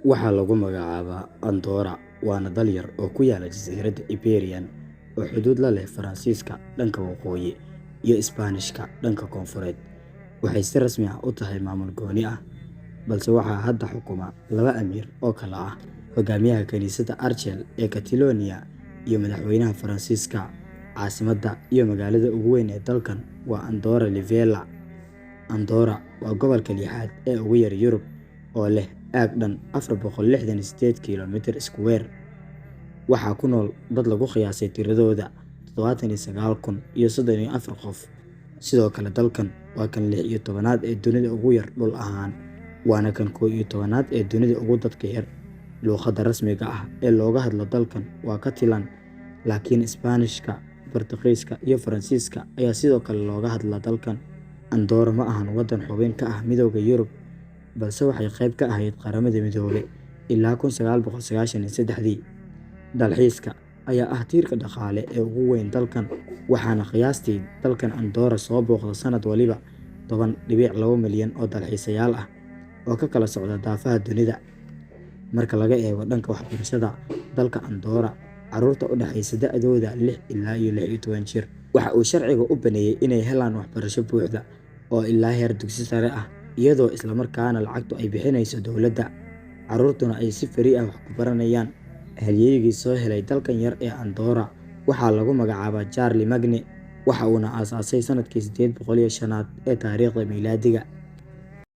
Waxaa lagu magacaabaa Andorra waana dal yar oo ku yaala jasiiradda Iberian oo xuduud la leh Faransiiska dhanka waqooyi iyo Isbaanishka dhanka koonfureed. Waxay si rasmi ah u tahay maamul gooni ah, balse waxaa hadda xukuma laba amiir oo kala ah hogaamiyaha kaniisadda Archel ee Catalonia iyo madaxweynaha Faransiiska. Caasimadda iyo magaalada ugu weyn ee dalkan waa Andorra la Vella. Andorra waa gobolka lixaad ee ugu yar Yurub oo leh aag dhan 468 kiilomitir iskuweer. Waxaa ku nool dad lagu qiyaasay tiradooda 79,034 qof. Sidoo kale dalkan waa kan 16aad ee dunida ugu yar dhul ahaan, waana kan 11aad ee dunida ugu dadka yar. Luqadda rasmiga ah ee looga hadlo dalkan waa Catalan, laakiin Isbaanishka, Boortaqiiska iyo Faransiiska ayaa sidoo kale looga hadlaa dalkan. Andorra ma ahan waddan xubin ka ah Midowga Yurub, balse waxay qayb ka ahayd Qaramada Midoobay ilaa 1993. Dalxiiska ayaa ah tiirka dhaqaale ee ugu weyn dalkan, waxaana qiyaastii dalkan Andorra soo booqda sanad waliba 10.2 milyan oo dalxiisayaal ah oo ka kala socda daafaha dunida. Marka laga eego dhanka waxbarashada, dalka Andorra, carruurta u dhaxaysa da'dooda 6 ilaa 16 jir waxa uu sharciga u baneeyay inay helaan waxbarasho buuxda oo ilaa heer dugsi sare ah, iyadoo isla markaana lacagtu ay bixinayso dowladda. Carruurtuna ay si free ah wax ku baranayaan. Halyeeyigii soo helay dalkan yar ee Andorra waxaa lagu magacaabaa Charlemagne, waxa uuna aasaasay sanadkii 805 ee taariikhda miilaadiga.